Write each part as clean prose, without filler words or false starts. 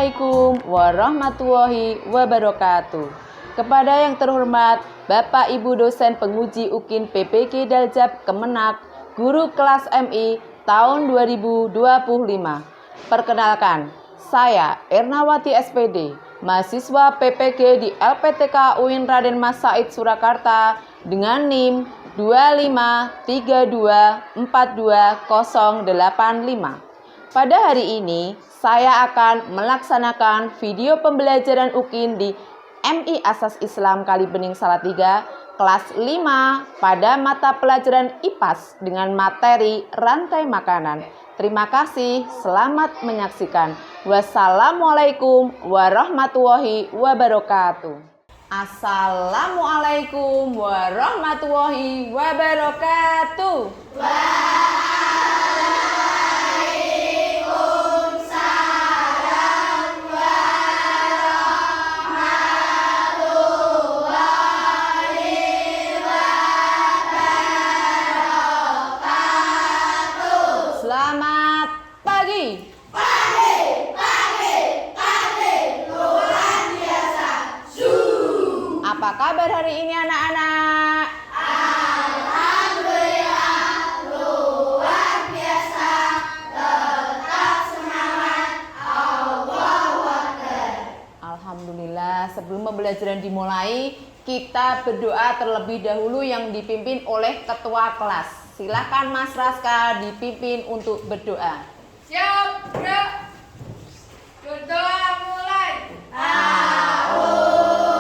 Assalamualaikum warahmatullahi wabarakatuh. Kepada yang terhormat Bapak Ibu dosen penguji UKIN PPG Daljab Kemenak, guru kelas MI tahun 2025. Perkenalkan, saya Ernawati SPD, mahasiswa PPG di LPTK UIN Raden Mas Said Surakarta dengan NIM 253242085. Pada hari ini, saya akan melaksanakan video pembelajaran UKIN di MI Asas Islam Kalibening Salatiga kelas 5 pada mata pelajaran IPAS dengan materi rantai makanan. Terima kasih, selamat menyaksikan. Wassalamualaikum warahmatullahi wabarakatuh. Assalamualaikum warahmatullahi wabarakatuh. Selamat pagi. Luar biasa. Apa kabar hari ini anak-anak? Alhamdulillah, luar biasa. Tetap semangat. Allahu Akbar. Alhamdulillah, sebelum pembelajaran dimulai, kita berdoa terlebih dahulu yang dipimpin oleh ketua kelas. Silakan Mas Raska dipimpin untuk berdoa. Siap, bro. Berdoa mulai. A'udzu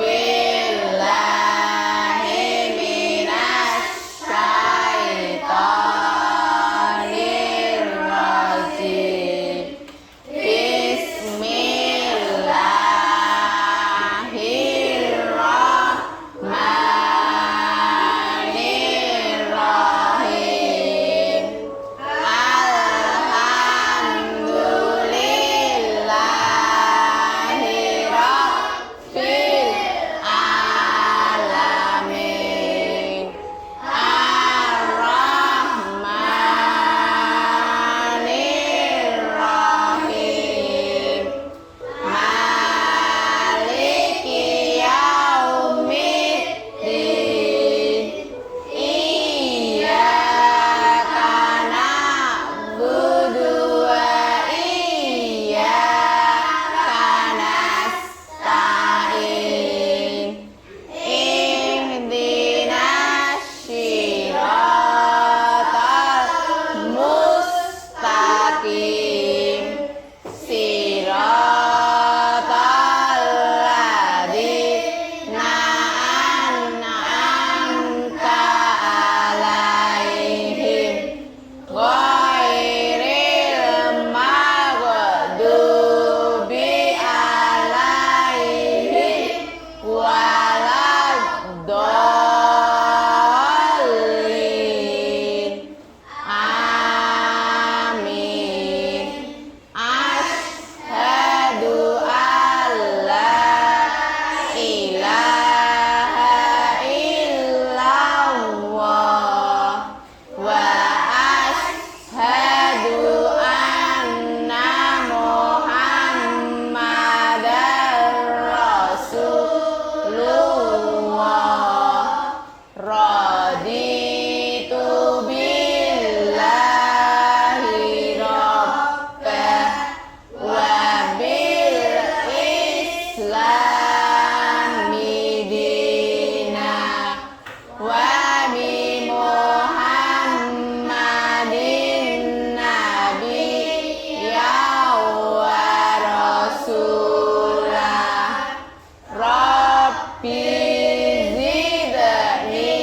billahi minasyaitonir rajim. Bismillahirrahmanirrahim. Alhamdulillahirabbil alamin. Ar-Rahmanirrahim. Maliki yaumiddin. Iyyaka na'budu wa iyyaka nasta'in. Ihdinas siratal mustaqim. Siratal ladzina an'amta 'alaihim ghairil maghdubi 'alaihim waladdallin. Amin. Asyhadu alla ilaha illallah wa asyhadu anna Muhammadar Rasulullah. Raditu billahi rabbah wa bil islami dina wa bi Muhammadin nabiyya wa rasulah. Rabbi zidni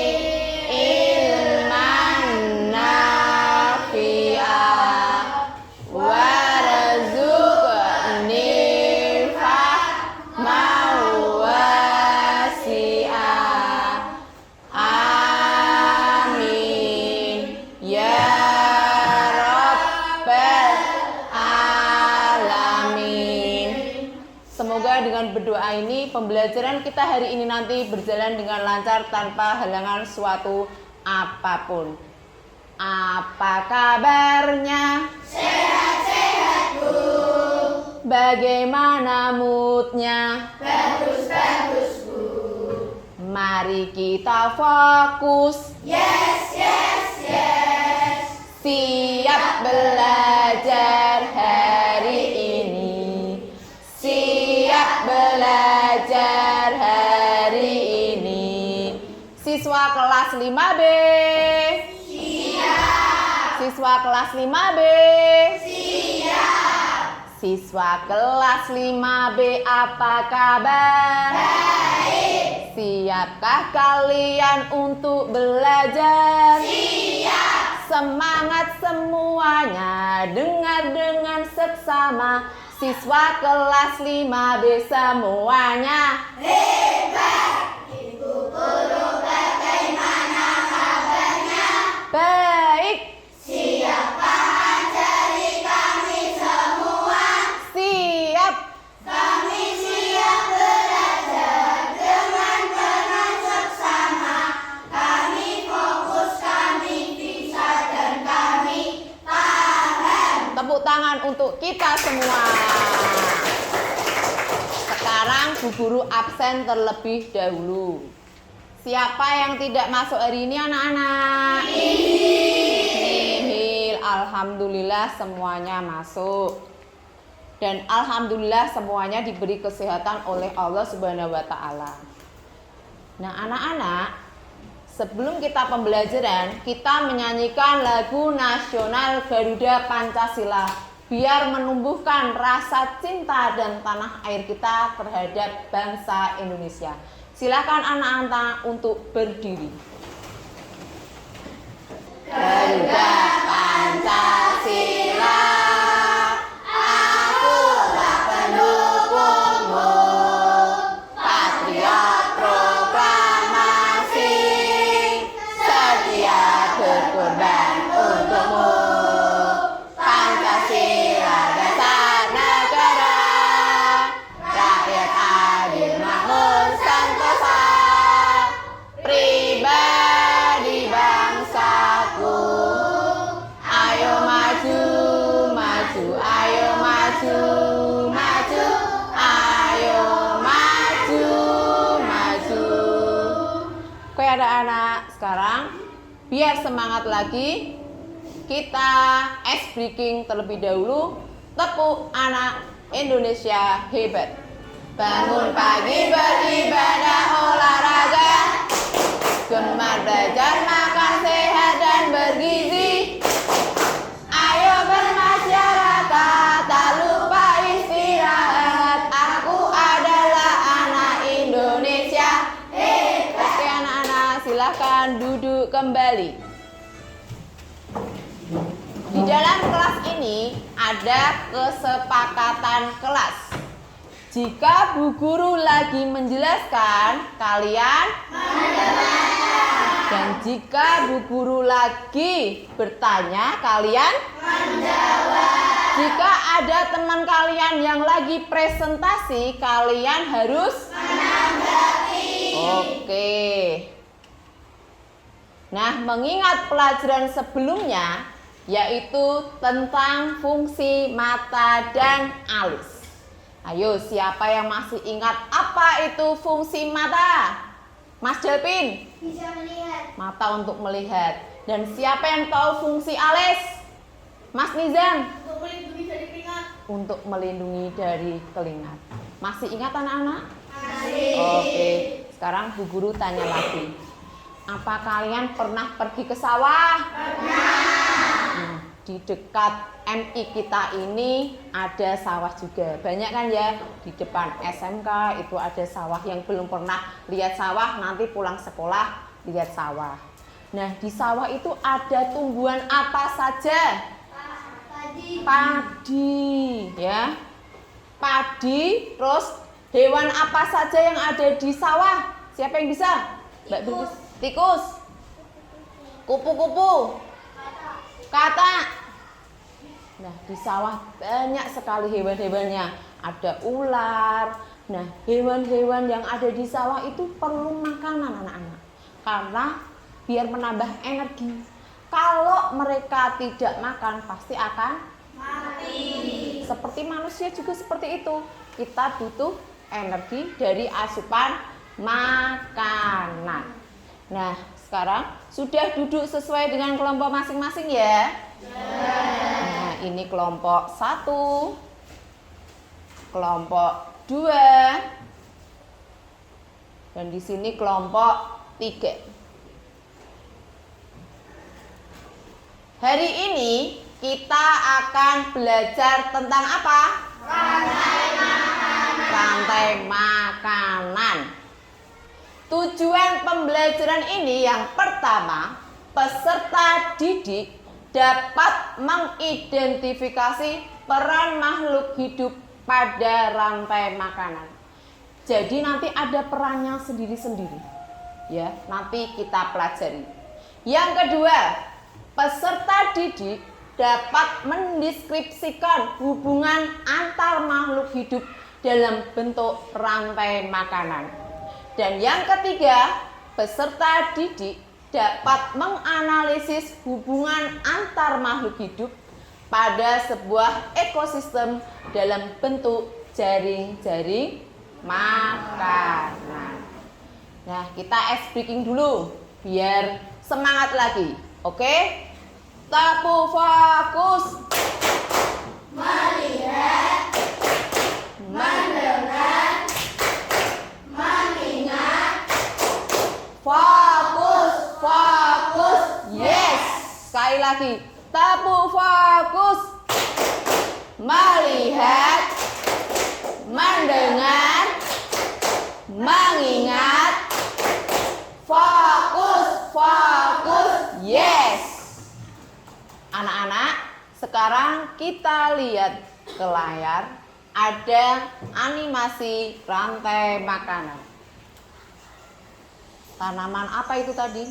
ilman nafi'a warzuqni fahman wasi'a. Amin ya rabbal alamin. Semoga dengan berdoa ini pembelajaran kita hari ini nanti berjalan dengan lancar tanpa halangan suatu apapun. Apa kabarnya? Sehat-sehat, Bu. bagaimana moodnya? Bagus, bagus, Bu. Mari kita fokus. Yes, yes, yes. Siap belajar hari ini. Siap belajar hari ini. Siswa kelas 5B. Siap. Siswa kelas 5B. Siap. Siswa kelas 5B, apa kabar? Baik. Siapkah kalian untuk belajar? Siap. Semangat semuanya, dengar dengan seksama. Siswa kelas 5B semuanya. Hebat. Ibu guru bagaimana kabarnya? Baik. Siapa ajari kami semua? Siap. Kami siap belajar dengan seksama. Kami fokus, kami bisa, dan kami paham. Tepuk tangan untuk kita semua. Sekarang Bu Guru absen terlebih dahulu. Siapa yang tidak masuk hari ini anak-anak? Nihil. Alhamdulillah semuanya masuk. Dan alhamdulillah semuanya diberi kesehatan oleh Allah Subhanahu wa taala. Nah, anak-anak, sebelum kita pembelajaran, kita menyanyikan lagu nasional Garuda Pancasila biar menumbuhkan rasa cinta dan tanah air kita terhadap bangsa Indonesia. Silakan anak-anak untuk berdiri. Garuda Pancasila, akulah pendukungmu, patriot proklamasi, setia berkorban untukmu. Pancasila dasar negara, rakyat adil makmur sentosa, pribadi bangsaku. Ayo maju, maju, ayo maju, maju, ayo maju, maju. Oke anak-anak, sekarang biar semangat lagi, kita ice breaking terlebih dahulu. Tepuk anak Indonesia hebat. Bangun pagi beribadah olahraga, gemar belajar makan sehat dan bergizi. Ayo bermasyarakat, tak lupa istirahat. Aku adalah anak Indonesia hebat. Oke anak-anak, silahkan duduk kembali. Di dalam kelas ini ada kesepakatan kelas. Jika Bu Guru lagi menjelaskan, kalian mendengarkan. Dan jika Bu Guru lagi bertanya, kalian menjawab. Jika ada teman kalian yang lagi presentasi, kalian harus menanggapi. Oke. Nah, mengingat pelajaran sebelumnya, yaitu tentang fungsi mata dan alis. Ayo, siapa yang masih ingat apa itu fungsi mata? Mas Delpin? Bisa melihat. Mata untuk melihat. Dan siapa yang tahu fungsi alis? Mas Nizam? Untuk melindungi dari keringat. Untuk melindungi dari keringat. Masih ingat anak-anak? Masih. Oke, sekarang Bu Guru tanya lagi. Apa kalian pernah pergi ke sawah? Pernah. Nah, di dekat MI kita ini ada sawah juga. Banyak kan ya, di depan SMK itu ada sawah. Yang belum pernah lihat sawah, nanti pulang sekolah lihat sawah. Nah, di sawah itu ada tumbuhan apa saja? Padi. Padi, ya. Padi, terus hewan apa saja yang ada di sawah? Siapa yang bisa? Mbak Bilkis. Tikus. Kupu-kupu. Katak. Nah, di sawah banyak sekali hewan-hewannya. Ada ular. Nah, hewan-hewan yang ada di sawah itu perlu makanan anak-anak. Karena biar menambah energi. Kalau mereka tidak makan, pasti akan mati. seperti manusia juga seperti itu. Kita butuh energi dari asupan makanan. Nah, sekarang sudah duduk sesuai dengan kelompok masing-masing ya? Nah, ini kelompok 1, kelompok 2, dan di sini kelompok 3. Hari ini kita akan belajar tentang apa? Rantai makanan. Tujuan pembelajaran ini yang pertama, peserta didik dapat mengidentifikasi peran makhluk hidup pada rantai makanan. Jadi nanti ada perannya sendiri-sendiri. Ya, nanti kita pelajari. Yang kedua, peserta didik dapat mendeskripsikan hubungan antar makhluk hidup dalam bentuk rantai makanan. Dan yang ketiga, peserta didik dapat menganalisis hubungan antar makhluk hidup pada sebuah ekosistem dalam bentuk jaring-jaring makanan. Nah, kita ice breaking dulu biar semangat lagi. Oke? Tapu fokus. Melihat, mendengar, mengingat. Fokus, fokus. Yes. Sekali lagi. Tapu fokus. Melihat, mendengar, mengingat. Fokus, fokus. Yes. Anak-anak, sekarang kita lihat ke layar. Ada animasi rantai makanan. Tanaman apa itu tadi?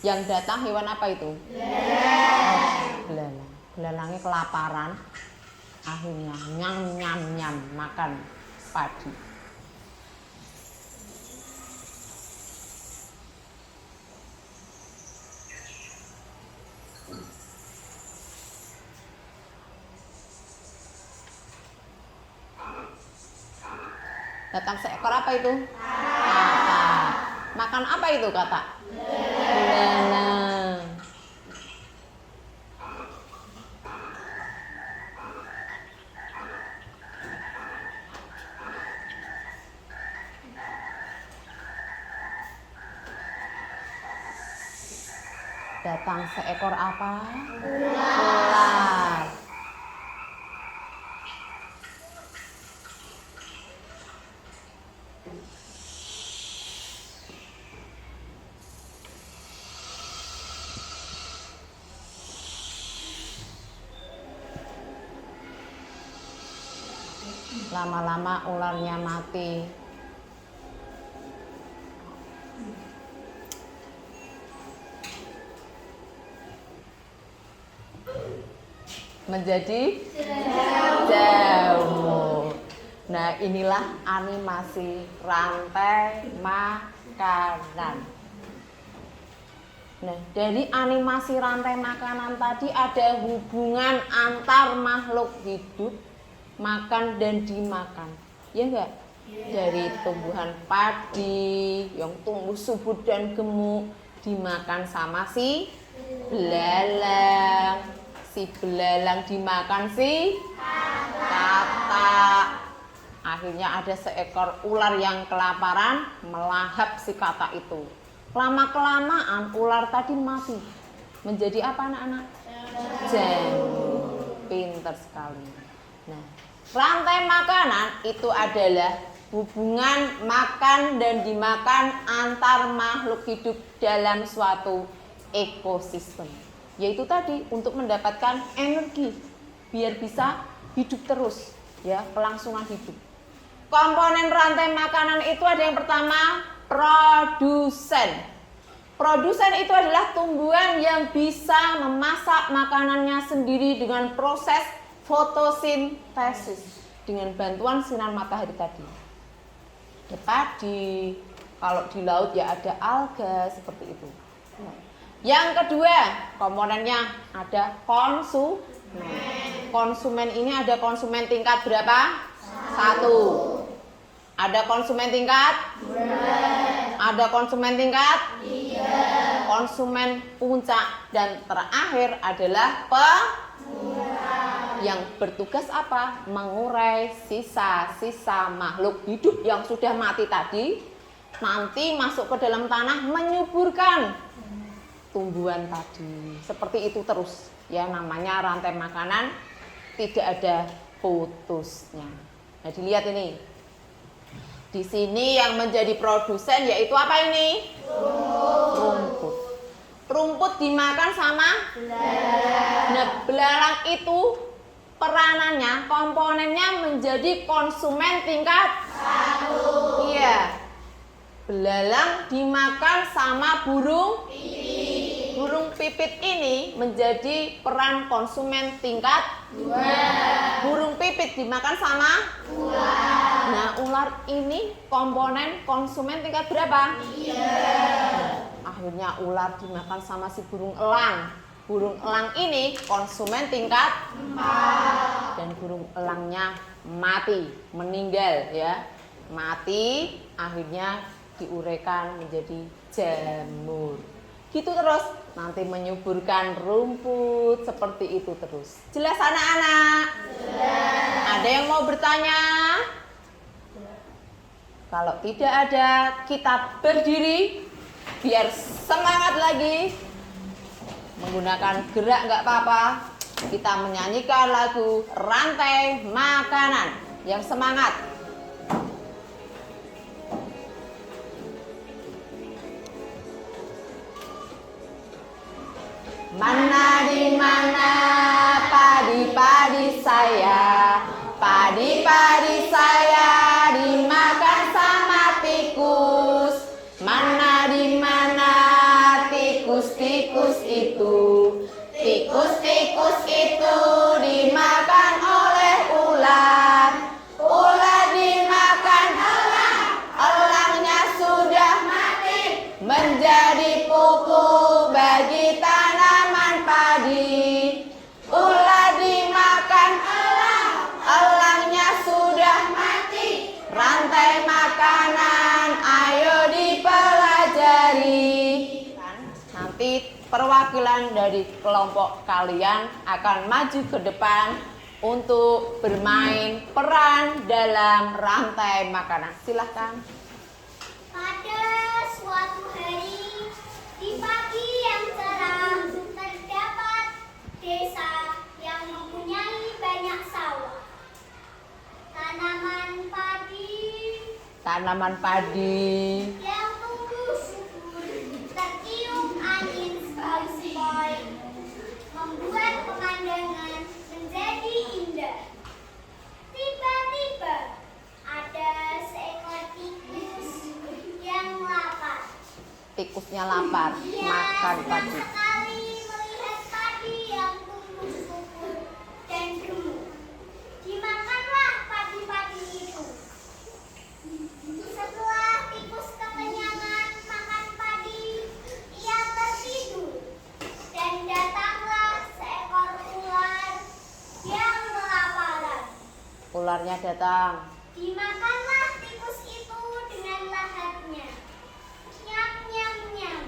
Yang datang hewan apa itu? Belalang. Belalangnya kelaparan. Akhirnya nyam makan padi. Datang seekor apa itu? Katak. Makan apa itu katak? Belalang. Datang seekor apa? Ular. Lama-lama ularnya mati. Menjadi jamur. Nah, inilah animasi rantai makanan. Nah, dari animasi rantai makanan tadi ada hubungan antar makhluk hidup makan dan dimakan, ya enggak? Dari tumbuhan padi yang tumbuh subur dan gemuk dimakan sama si belalang. Si belalang dimakan si katak. Akhirnya ada seekor ular yang kelaparan melahap si katak itu. Lama-kelamaan ular tadi mati. Menjadi apa anak-anak? Jamur. Pinter sekali. Nah, rantai makanan itu adalah hubungan makan dan dimakan antar makhluk hidup dalam suatu ekosistem. Yaitu tadi untuk mendapatkan energi biar bisa hidup terus, ya, kelangsungan hidup. Komponen rantai makanan itu ada yang pertama, produsen. Produsen itu adalah tumbuhan yang bisa memasak makanannya sendiri dengan proses fotosintesis dengan bantuan sinar matahari tadi. Ada padi, kalau di laut ya ada alga seperti itu. Yang kedua, komponennya ada konsumen. Konsumen ini ada konsumen tingkat berapa? 1. Ada konsumen tingkat? Ada konsumen tingkat? Konsumen puncak. Dan terakhir adalah yang bertugas apa? Mengurai sisa-sisa makhluk hidup yang sudah mati tadi, nanti masuk ke dalam tanah menyuburkan tumbuhan tadi. Seperti itu terus. Ya, namanya rantai makanan tidak ada putusnya. Nah, dilihat ini. Di sini yang menjadi produsen yaitu apa ini? Rumput. Rumput dimakan sama belalang. Nah, belalang itu peranannya, komponennya menjadi konsumen tingkat 1. Iya. Belalang dimakan sama burung pipit. Burung pipit ini menjadi peran konsumen tingkat 2. Burung pipit dimakan sama ular. Nah, ular ini komponen konsumen tingkat berapa? 3. Akhirnya ular dimakan sama si burung elang. Burung elang ini konsumen tingkat 4. Dan burung elangnya mati, meninggal ya. Mati, akhirnya diuraikan menjadi jamur. Gitu terus, nanti menyuburkan rumput seperti itu terus. Jelas anak-anak? Jelas. Ada yang mau bertanya? Kalau tidak ada, kita berdiri biar semangat lagi. Menggunakan gerak nggak apa-apa. Kita menyanyikan lagu Rantai Makanan. Yang semangat. Mana di mana padi-padi saya, padi-padi saya dimakan sama tikus. Mana di mana tikus-tikus itu, tikus-tikus itu dimakan oleh ular. Ular dimakan elang, elangnya sudah mati, menjadi pupuk bagi tanaman padi. Ular dimakan elang, elangnya sudah mati, rantai makanan ayo dipelajari. Nanti perwakilan dari kelompok kalian akan maju ke depan untuk bermain peran dalam rantai makanan. Silahkan. Pada suatu hari, di pagi yang cerah, terdapat desa yang mempunyai banyak sawah. Tanaman padi yang tumbuh subur, tertiup angin sepoi-sepoi, membuat pemandangan menjadi indah. Tiba-tiba ada seekor tikus yang lapar. tikusnya lapar makan padi. Sekali melihat padi yang tumbuh subur dan gemuk, dimakanlah padi-padi itu. Setelah tikus kekenyangan makan padi, ia tertidur dan datanglah seekor ular yang kelaparan. Ularnya datang. Dimakanlah tikus itu dengan lahapnya. Nyam, nyam, nyam.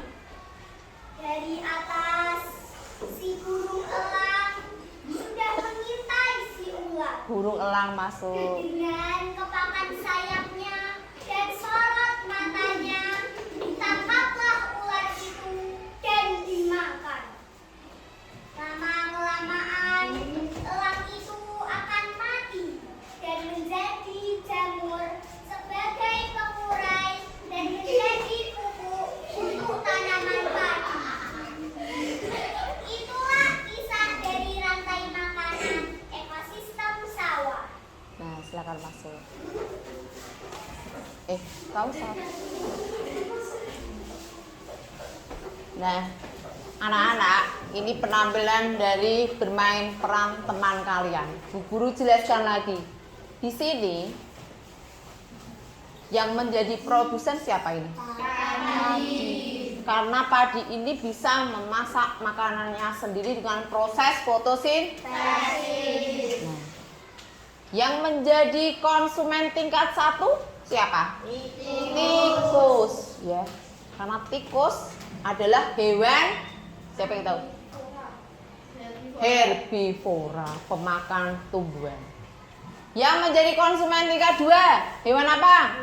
Dari atas, si burung elang sudah mengintai si ular. Burung elang masuk. Dengan kepakan sayapnya dan sorot matanya, ditangkaplah ular itu dan dimakan. Lama-kelamaan, elang itu akan mati dan menjadi jamur sebagai pengurai dan menjadi pupuk untuk tanaman padi. Itulah kisah dari rantai makanan ekosistem sawah. Nah, silakan masuk. Tahu Sat? Nah, anak-anak, ini penampilan dari bermain peran teman kalian. Bu Guru jelaskan lagi. Di sini yang menjadi produsen siapa ini? Padi. Karena padi ini bisa memasak makanannya sendiri dengan proses fotosintesis. Nah, yang menjadi konsumen tingkat 1 siapa? Tikus, ya. Karena tikus adalah hewan, siapa yang tahu? Herbivora, pemakan tumbuhan. Yang menjadi konsumen tingkat 2, hewan apa?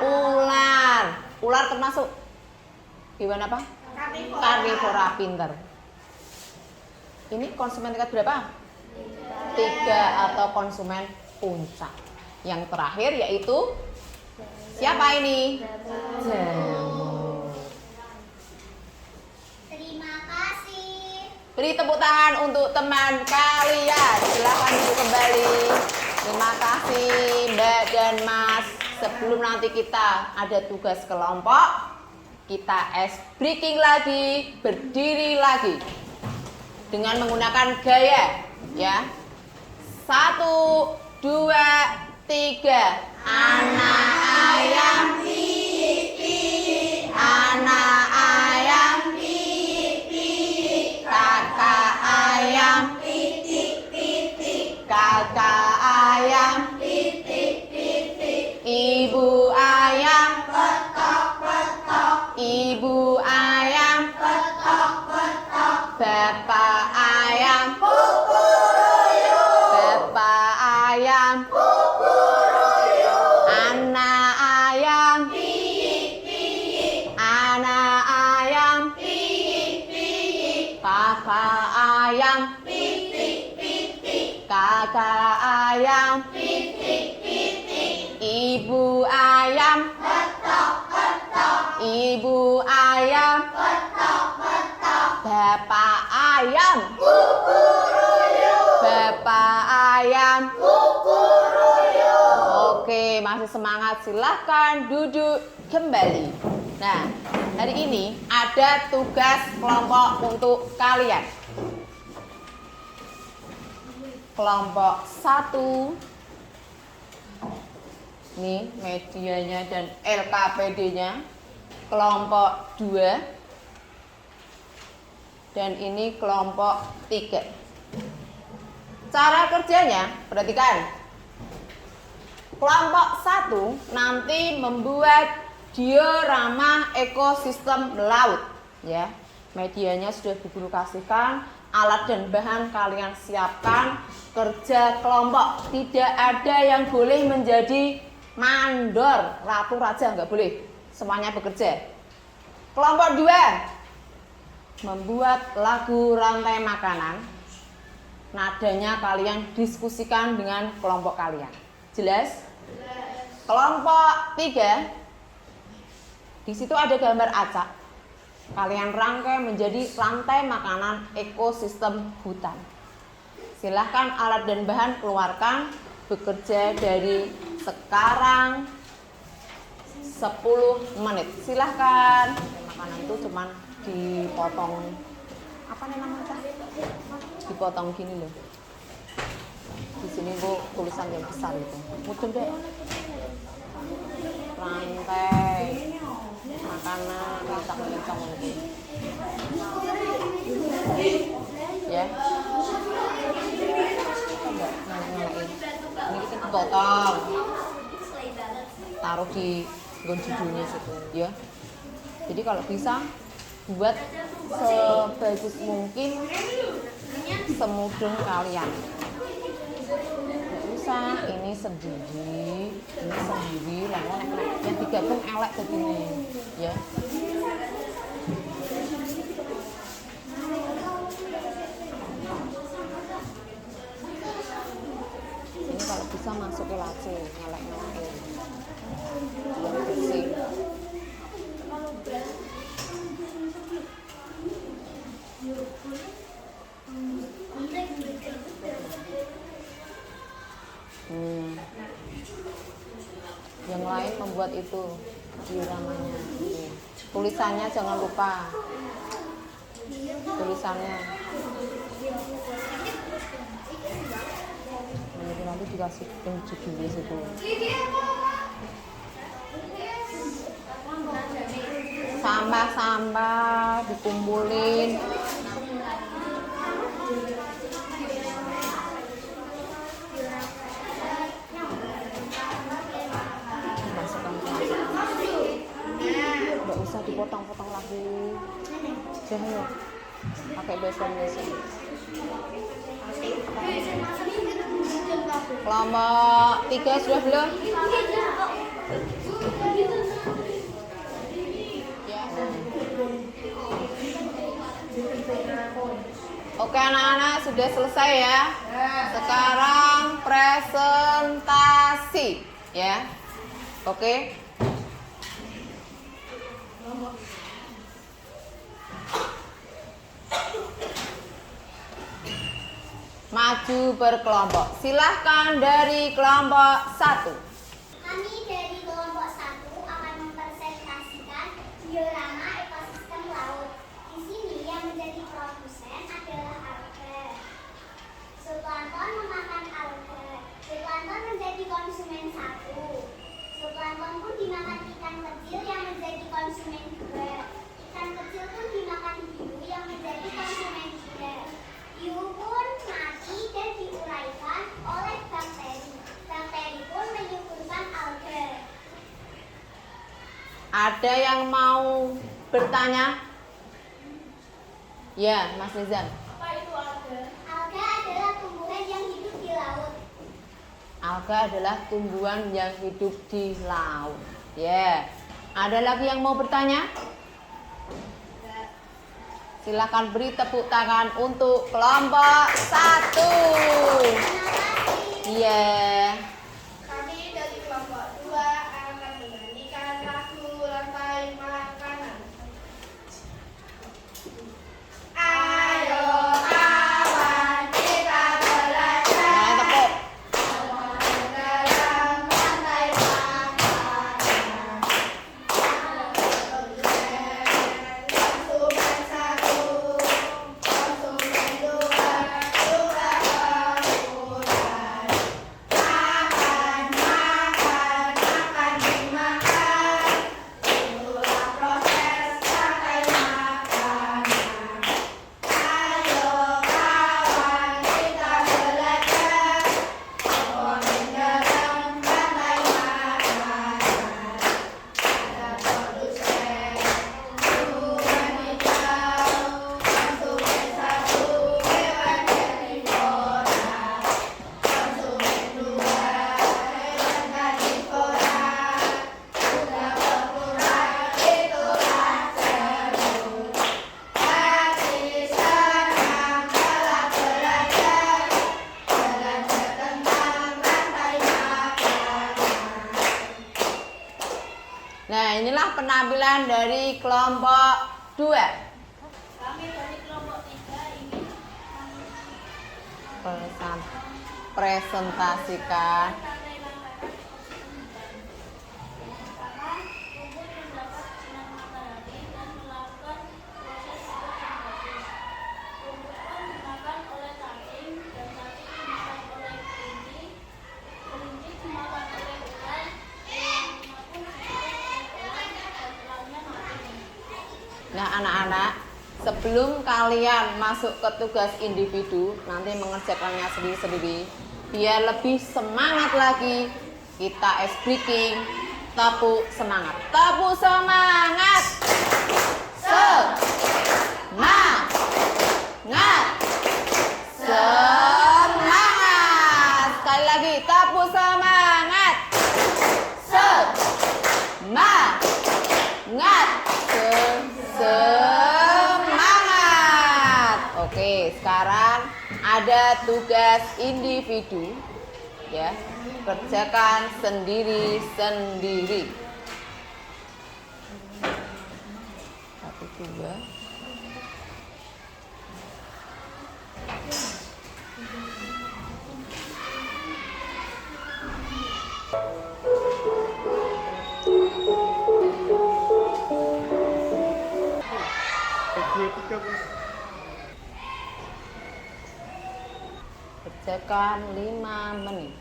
Ular. Ular termasuk hewan apa? Karnivora pinter. Ini konsumen tingkat berapa? 3 atau konsumen puncak. Yang terakhir yaitu siapa ini? Jamur. Terima kasih. Beri tepuk tangan untuk teman kalian. Silahkan duduk kembali. Terima kasih Mbak dan Mas. Sebelum nanti kita ada tugas kelompok, kita ice breaking lagi, berdiri lagi dengan menggunakan gaya, ya. 1, 2, 3. Anak ayam pipi, anak ayam pipi, kakak ayam pipi, kakak ayam pipi, ibu ayam petok, ibu ayam petok, bapak ayam bapak ayam anak ayam anak ayam kakak ayam kakak ayam ibu ayam ibu ayam bapak ayam bapak ayam Oke, masih semangat, silahkan duduk kembali. Nah, hari ini ada tugas kelompok untuk kalian. Kelompok 1, ini medianya dan LKPD-nya. Kelompok 2, dan ini kelompok 3. Cara kerjanya, perhatikan. Kelompok 1 nanti membuat diorama ekosistem laut, ya. Medianya sudah Bu kasihkan, alat dan bahan kalian siapkan. Kerja kelompok, tidak ada yang boleh menjadi mandor, ratu raja, nggak boleh. Semuanya bekerja. Kelompok 2 membuat lagu rantai makanan. Nadanya kalian diskusikan dengan kelompok kalian. Jelas? Kelompok 3, di situ ada gambar acak. Kalian rangkai menjadi rantai makanan ekosistem hutan. Silahkan alat dan bahan keluarkan, bekerja dari sekarang 10 menit. Silahkan. Makanan itu cuman dipotong, apa namanya? Dipotong gini loh. Di sini Bu tulisan yang besar itu. Mudun deh. Rantai makanan lincang-lincang itu. Ya. Coba nyalain. Ini kita potong. Taruh di judulnya situ, ya. Jadi kalau bisa buat sebagus mungkin semudeng kalian. Ini sendiri, lalu yang digabung elek begini, ya. Ini kalau bisa masuk ke laci, ngelek-ngelekin, biar bersih. Yang lain membuat itu dioramanya. Tulisannya jangan lupa. Tulisannya. Nanti dikasih judulnya situ. sampah-sampah dikumpulin. Nggak usah dipotong-potong lagi. Jangan pakai beson-beson. Kelompok 3 sudah belum? Oke anak-anak, sudah selesai ya. Sekarang presentasi ya. Oke. Maju berkelompok. Silahkan dari kelompok 1. Kami dari kelompok 1 akan mempresentasikan diorama ekosistem laut. Di sini yang menjadi produsen adalah alga. Zooplankton memakan alga. Zooplankton menjadi konsumen 1. Zooplankton pun dimakan ikan kecil yang menjadi konsumen 2. Ikan kecil pun dimakan hiu yang menjadi konsumen 3. Hiu pun mati dan diuraikan oleh bakteri. Bakteri pun menyuburkan alga. Ada yang mau bertanya? Ya, Mas Nizam. Apa itu alga? Alga adalah tumbuhan yang hidup di laut. Alga adalah tumbuhan yang hidup di laut. Ya. Ada lagi yang mau bertanya? Silakan beri tepuk tangan untuk kelompok 1. Iya. Kami dari kelompok 2 akan menyanyikan lagu Rantai Makanan. Ayo kawan kita belajar Nah, tepuk. dalam rantai makanan. Konsumen 1, konsumen 2 juga kemudian. Makan dimakan. Itulah proses rantai makanan. Ayo kawan kita belajar komponen dalam rantai makanan. Ada produsen, tumbuhan hijau, konsumen 1 hewan herbivora, konsumen 2 hewan karnivora, sudah berkurang itulah cermin. Kasih senang telah belajar tentang rantai makanan. Nah, inilah penampilan dari kelompok 2. Kami dari kelompok 3 ingin Presentasikan. rantai makanan pertama, tumbuh mendapat sinar matahari dan melakukan proses fotosintesis. Tumbuhan dimakan oleh cacing dan cacing dimakan oleh kelinci. Kelinci dimakan oleh ular. Ularnya pun dimakan oleh ular dan ularnya mati. Nah, anak-anak, sebelum kalian masuk ke tugas individu, nanti mengerjakannya sendiri-sendiri, biar lebih semangat lagi, kita ice breaking. Tepuk semangat. Tepuk semangat. Semangat. Semangat. Sekali lagi, tepuk semangat. Semangat. Semangat. Oke, sekarang ada tugas individu ya. Kerjakan sendiri-sendiri. 1, 2. Kerjakan 5 menit.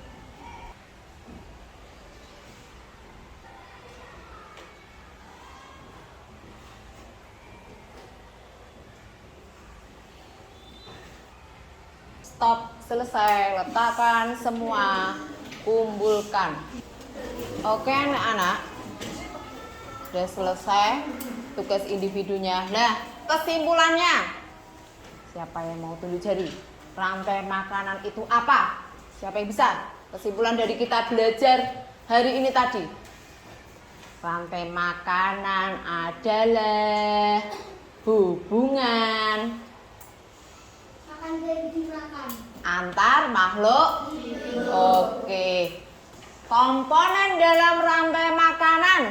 stop, selesai, letakkan semua, kumpulkan. Oke anak-anak, udah selesai tugas individunya. Nah, kesimpulannya, siapa yang mau tunjuk jari? Rantai makanan itu apa? Siapa yang bisa? Kesimpulan dari kita belajar hari ini tadi. Rantai makanan adalah hubungan Makan dan dimakan. antar makhluk. Oke. Komponen dalam rantai makanan.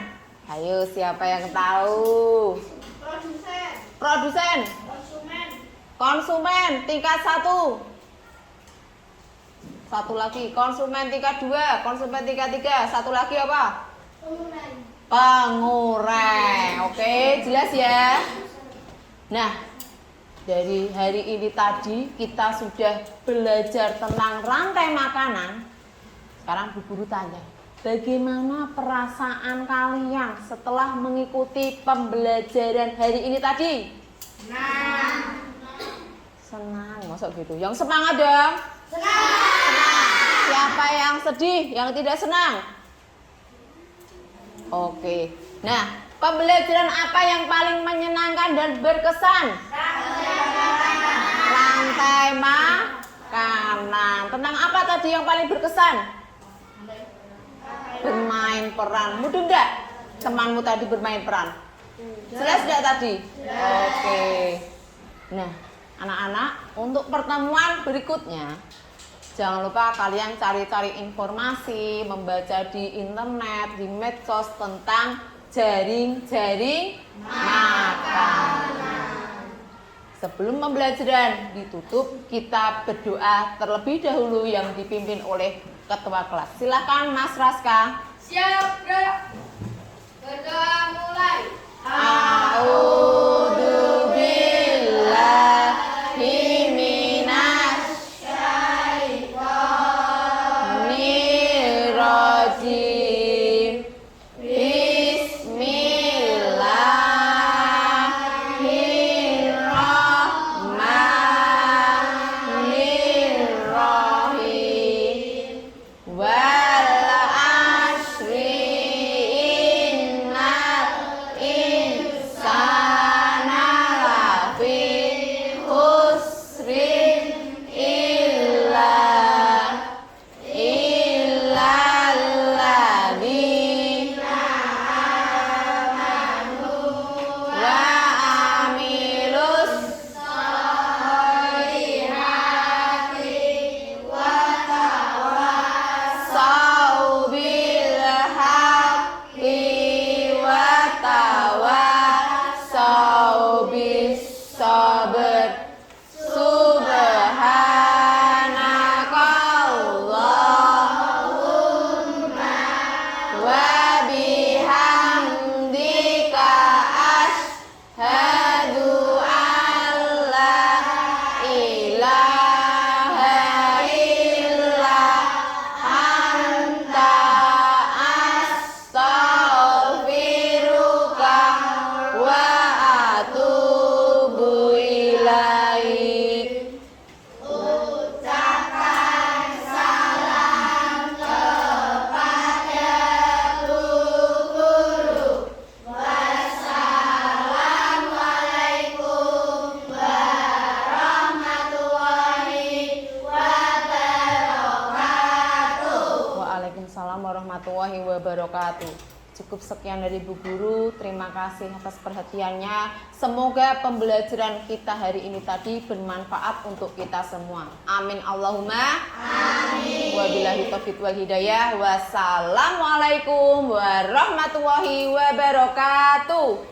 Ayo, siapa yang tahu? Produsen. Konsumen tingkat 1. Satu lagi konsumen tingkat 2, konsumen tingkat 3. Satu lagi apa? Pengurai. Oke, jelas ya. Nah, dari hari ini tadi kita sudah belajar tentang rantai makanan. Sekarang Bu Guru tanya, bagaimana perasaan kalian setelah mengikuti pembelajaran hari ini tadi? Senang, masuk gitu. Yang semangat dong? Senang. Siapa yang sedih, yang tidak senang? Oke. Nah, pembelajaran apa yang paling menyenangkan dan berkesan? Rantai makanan. Tentang apa tadi yang paling berkesan? Bermain peran. Mudah enggak temanmu tadi bermain peran? Jelas enggak tadi? Oke. Nah, anak-anak, untuk pertemuan berikutnya jangan lupa kalian cari-cari informasi, membaca di internet, di medsos tentang jaring-jaring makanan. Sebelum pembelajaran ditutup, kita berdoa terlebih dahulu yang dipimpin oleh ketua kelas. Silakan Mas Raska. Siap, gerak. Berdoa mulai. A'udzu billahi minasyaitonir rajim. Bismillahirrahmanirrahim. Wal asri innal insana lafi khusrin illalladzina wa amilus tawassaw bil haqqi wa tawassaw bis sabr. Subhanakallahumma wa bihamdika asyhadu an la ilaha illa anta astaghfiruka wa atubu ilaik. Ucapkan salam kepada Bu Guru. Wassalamualaikum warahmatullahi wabarakatuh. Waalaikumsalam warahmatullahi wabarakatuh. Cukup sekian dari Bu Guru. Terima kasih atas perhatiannya. Semoga pembelajaran kita hari ini tadi bermanfaat untuk kita semua. Amin Allahumma amin. Wabillahi taufiq wal hidayah. Wassalamualaikum warahmatullahi wabarakatuh.